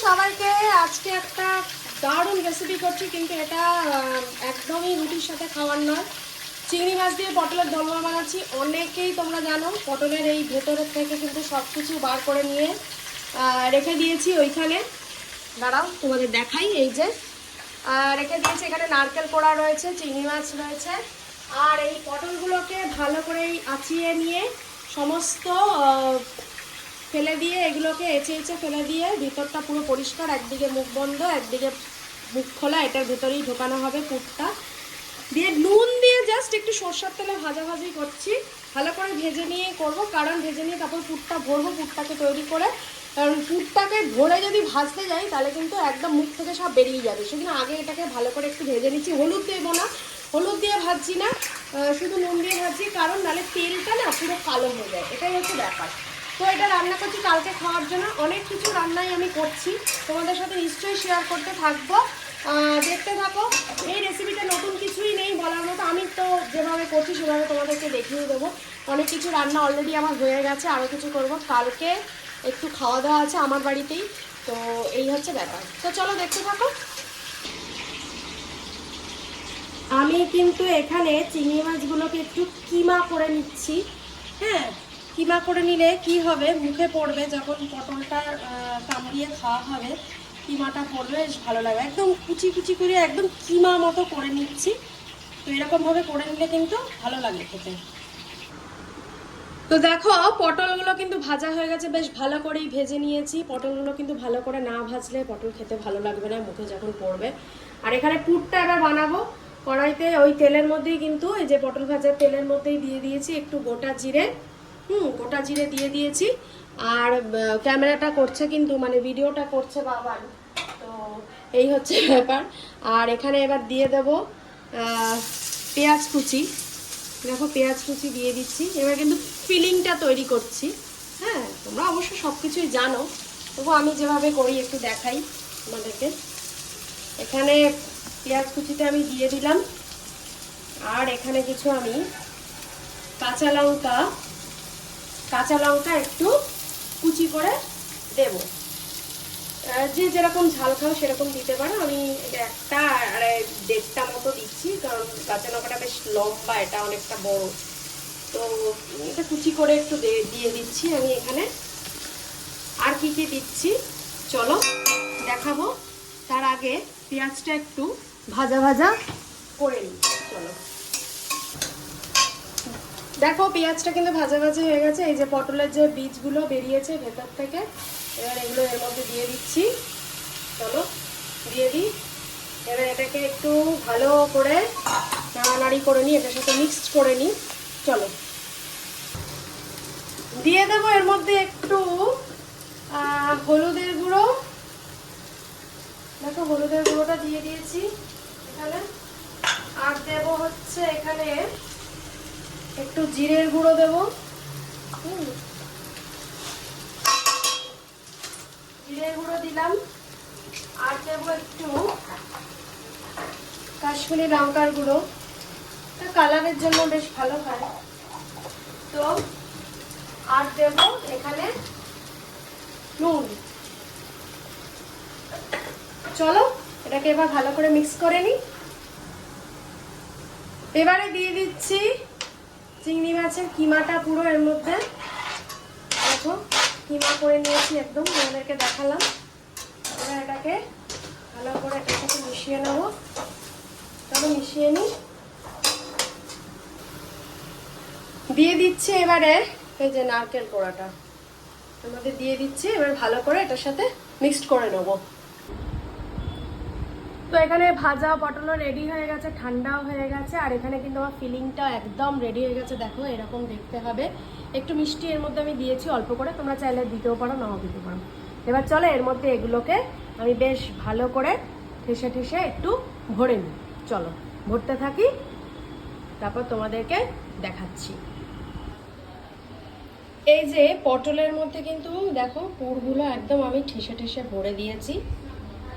সবাইকে আজকে একটা দারুণ রেসিপি করছি, কিন্তু এটা একদমই রুটির সাথে খাওয়ার নয়। চিংড়ি মাছ দিয়ে পটলের দোলমা বানাচ্ছি। অনেকেই তোমরা জানো পটলের এই ভেতরের থেকে কিন্তু সব কিছু বার করে নিয়ে রেখে দিয়েছি ওইখানে। দাঁড়াও তোমাদের দেখাই। এই যে রেখে দিয়েছি, এখানে নারকেল কোড়া রয়েছে, চিংড়ি মাছ রয়েছে, আর এই পটলগুলোকে ভালো করে আঁচিয়ে নিয়ে সমস্ত ফেলে দিয়ে এগুলোকে এঁচে এঁচে ফেলে দিয়ে ভিতরটা পুরো পরিষ্কার, একদিকে মুখ বন্ধ একদিকে মুখ খোলা, এটার ভেতরেই ঢোকানো হবে পুরটা দিয়ে। নুন দিয়ে জাস্ট একটু সরষের তেলে ভাজাভাজি করছি, ভালো করে ভেজে নিয়ে করব, কারণ ভেজে নিয়ে তারপর পুরটা ভরবো, পুরটাকে তৈরি করে। কারণ পুরটাকে ভরে যদি ভাজতে যাই তাহলে কিন্তু একদম মুখ থেকে সব বেরিয়ে যাবে, সেজন্য আগে এটাকে ভালো করে একটু ভেজে নিচ্ছি। হলুদ দেবো না, হলুদ দিয়ে ভাজছি না, শুধু নুন দিয়ে ভাজছি, কারণ নাহলে তেলটা না পুরো কালো হয়ে যায়, এটাই হচ্ছে ব্যাপার। তো এটা রান্না করছি কালকে খাওয়ার জন্য। অনেক কিছু রান্নাই আমি করছি, তোমাদের সাথে নিশ্চয়ই শেয়ার করতে থাকবো, দেখতে থাকো। এই রেসিপিটা নতুন কিছুই নেই বলার মতো, আমি তো যেভাবে করছি সেভাবে তোমাদেরকে দেখিয়ে দেবো। অনেক কিছু রান্না অলরেডি আমার হয়ে গেছে, আরও কিছু করব। কালকে একটু খাওয়া দাওয়া আছে আমার বাড়িতেই, তো এই হচ্ছে ব্যাপার। তো চলো দেখতে থাকো। আমি কিন্তু এখানে চিংড়ি মাছগুলোকে একটু কিমা করে নিচ্ছি। হ্যাঁ, কিমা করে নিলে কি হবে, মুখে পড়বে যখন পটলটা কামড়িয়ে খাওয়া হবে, কিমাটা পড়বে, বেশ ভালো লাগবে। একদম কুচি কুচি করে একদম কিমা মতো করে নিচ্ছি। তো এরকমভাবে করে নিলে কিন্তু ভালো লাগে খেতে। তো দেখো পটলগুলো কিন্তু ভাজা হয়ে গেছে, বেশ ভালো করেই ভেজে নিয়েছি। পটলগুলো কিন্তু ভালো করে না ভাজলে পটল খেতে ভালো লাগবে না মুখে যখন পড়বে। আর এখানে পুরটা এবার বানাবো। কড়াইতে ওই তেলের মধ্যেই কিন্তু এই যে পটল ভাজার তেলের মধ্যেই দিয়ে দিয়েছি একটু গোটা জিরে। গোটা জিরে দিয়ে দিয়েছি। আর ক্যামেরাটা করছে কিন্তু, মানে ভিডিওটা করছে বাবার, তো এই হচ্ছে ব্যাপার। আর এখানে এবার দিয়ে দেবো পেঁয়াজ কুচি। দেখো পেঁয়াজ কুচি দিয়ে দিচ্ছি। এবার কিন্তু ফিলিংটা তৈরি করছি। হ্যাঁ, তোমরা অবশ্য সব কিছুই জানো, তবু আমি যেভাবে করি একটু দেখাই তোমাদেরকে। এখানে পেঁয়াজ কুচিটা আমি দিয়ে দিলাম, আর এখানে কিছু আমি কাঁচা লঙ্কা একটু কুচি করে দেব। যে যেরকম ঝাল খাও সেরকম দিতে পারো। আমি একটা আর দেড়টা মতো দিচ্ছি, কারণ কাঁচা লঙ্কাটা বেশ লম্বা, এটা অনেকটা বড়, তো এটা কুচি করে একটু দিয়ে দিচ্ছি আমি এখানে। আর কি কি দিচ্ছি চলো দেখাবো, তার আগে পেঁয়াজটা একটু ভাজা ভাজা করে নিই। চলো দেখো পেঁয়াজটা কিন্তু ভাজা ভাজা হয়ে গেছে। এই যে পটলের যে বীজগুলো বেরিয়েছে ভেতর থেকে, এবার এগুলো এর মধ্যে দিয়ে দিচ্ছি। চলো দিয়ে দিই। এবার এটাকে একটু ভালো করে নাড়ানাড়ি করে নিই, এটার সাথে মিক্সড করে নিই। চলো দিয়ে দেবো এর মধ্যে একটু হলুদের গুঁড়ো। দেখো হলুদের গুঁড়োটা দিয়ে দিয়েছি এখানে। আর দেব হচ্ছে এখানে একটু জিরের গুঁড়ো দেবো। জিরের গুঁড়ো দিলাম। আর দেবো একটু কাশ্মীরি লঙ্কার গুঁড়ো, কালারের জন্য বেশ ভালো হয়। তো আর দেবো এখানে নুন। চলো এটাকে এবার ভালো করে মিক্স করে নিই। এবারে দিয়ে দিচ্ছি চিংড়ি মাছের কিমাটা পুরো এর মধ্যে। দেখো কিমা করে নিয়েছি একদম, তোমাদেরকে দেখালাম। এবার এটাকে ভালো করে এটার সাথে মিশিয়ে নেবো। চলো মিশিয়ে নিই। দিয়ে দিচ্ছি এবারে এই যে নারকেল কোড়াটা এর মধ্যে দিয়ে দিচ্ছি। এবার ভালো করে এটার সাথে মিক্সড করে নেবো। তো এখানে ভাজা পটলও রেডি হয়ে গেছে, ঠান্ডাও হয়ে গেছে। আর এখানে কিন্তু আমার ফিলিংটা একদম রেডি হয়ে গেছে। দেখো এরকম দেখতে হবে। একটু মিষ্টি এর মধ্যে আমি দিয়েছি অল্প করে, তোমরা চাইলে দিতেও পারো নাও দিতে পারো। এবার চলো এর মধ্যে এগুলোকে আমি বেশ ভালো করে ঠেসে ঠেসে একটু ভরে নিই। চলো ভরতে থাকি, তারপর তোমাদেরকে দেখাচ্ছি। এই যে পটলের মধ্যে কিন্তু দেখো পুরগুলো একদম আমি ঠেসে ঠেসে ভরে দিয়েছি।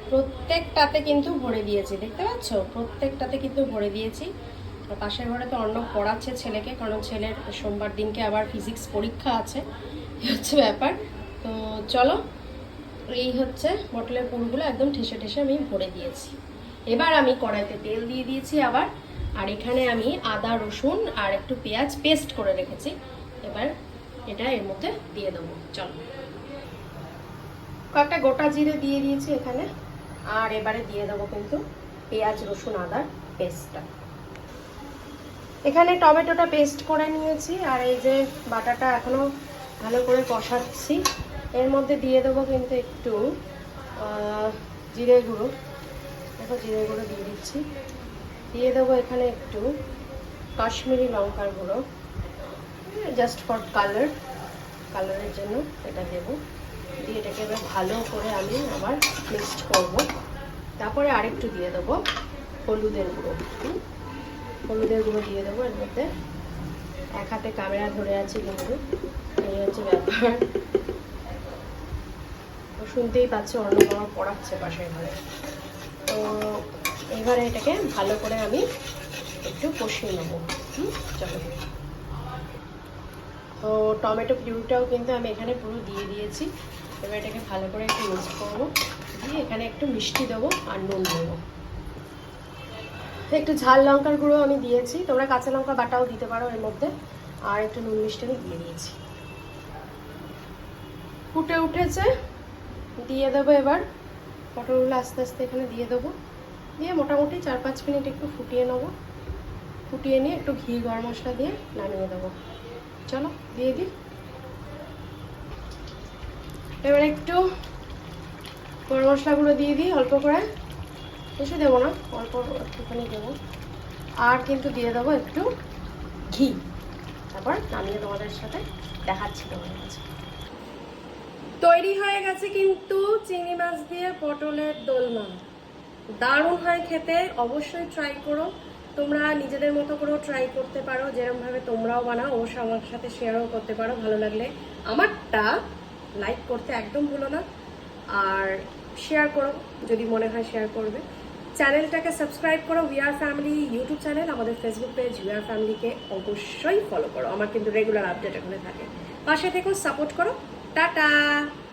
প্রত্যেকটাতে কিন্তু ভরে দিয়েছি, দেখতে পাচ্ছ, প্রত্যেকটাতে কিন্তু ভরে দিয়েছি। আর পাশের ঘরে তো অর্ণব পড়াচ্ছে ছেলেকে, কারণ ছেলের সোমবার দিনকে আবার ফিজিক্স পরীক্ষা আছে, হচ্ছে ব্যাপার। তো চলো এই হচ্ছে পটলের পুরগুলো একদম ঠেসে ঠেসে আমি ভরে দিয়েছি। এবার আমি কড়াইতে তেল দিয়ে দিয়েছি আবার, আর এখানে আমি আদা রসুন আর একটু পেঁয়াজ পেস্ট করে রেখেছি। এবার এটা এর মধ্যে দিয়ে দেবো। চলো, কয়েকটা গোটা জিরে দিয়ে দিয়েছি এখানে, আর এবারে দিয়ে দেবো কিন্তু পেঁয়াজ রসুন আদার পেস্টটা। এখানে টমেটোটা পেস্ট করে নিয়েছি, আর এই যে বাটাটা এখনো ভালো করে কষাচ্ছি। এর মধ্যে দিয়ে দেবো কিন্তু একটু জিরে গুঁড়ো। দেখো জিরে গুঁড়ো দিয়ে দিচ্ছি। দিয়ে দেবো এখানে একটু কাশ্মীরি লঙ্কার গুঁড়ো, জাস্ট ফর কালারের জন্য এটা দেবো। দিয়ে এটাকে এবার ভালো করে আমি আবার মিক্সড করব। তারপরে আরেকটু দিয়ে দেবো হলুদের গুঁড়ো। হলুদের গুঁড়ো দিয়ে দেবো এর মধ্যে। এক হাতে ক্যামেরা ধরে আছি কিন্তু, এই হচ্ছে ব্যাপার। শুনতেই পাচ্ছি অন্যভাবে পড়াচ্ছে পাশের ঘরে। তো এবারে এটাকে ভালো করে আমি একটু কষিয়ে নেবো। চলো, তো টমেটো পিউরিটাও কিন্তু আমি এখানে পুরো দিয়ে দিয়েছি। এবার এটাকে ভালো করে একটু মিক্স করবো। দিয়ে এখানে একটু মিষ্টি দেবো আর নুন দেবো। একটু ঝাল লঙ্কার গুঁড়ো আমি দিয়েছি, তোমরা কাঁচা লঙ্কা বাটাও দিতে পারো এর মধ্যে। আর একটু নুন মিষ্টি আমি দিয়ে দিয়েছি। ফুটে উঠেছে, দিয়ে দেবো এবার পটলগুলো আস্তে আস্তে এখানে দিয়ে দেবো। দিয়ে মোটামুটি 4-5 মিনিট একটু ফুটিয়ে নেবো। ফুটিয়ে নিয়ে একটু ঘি গরম মশলা দিয়ে নামিয়ে দেবো। চলো দিয়ে দিই। এবার একটু গরম মশলাগুলো দিয়ে দিই অল্প করে, বেশি দেবো না, অল্প একটুখানি দেবো। আর কিন্তু দিয়ে দেবো একটু ঘি। তারপর নামিয়ে তোমাদের সাথে দেখাচ্ছি তোমাদের কাছে। তৈরি হয়ে গেছে কিন্তু চিংড়ি মাছ দিয়ে পটলের দোলমা। দারুণ হয় খেতে, অবশ্যই ট্রাই করো। তোমরা নিজেদের মতো করেও ট্রাই করতে পারো, যেরকমভাবে তোমরাও বানাও। অবশ্যই আমার সাথে শেয়ারও করতে পারো। ভালো লাগলে আমারটা লাইক করতে একদম ভুলো না, আর শেয়ার করো যদি মনে হয় শেয়ার করবে। চ্যানেলটাকে সাবস্ক্রাইব করো, we are family YouTube channel. আমাদের ফেসবুক পেজ উই আর ফ্যামিলিকে অবশ্যই ফলো করো। আমার কিন্তু রেগুলার আপডেট এখানে থাকে। পাশে থেকেও সাপোর্ট করো। টাটা।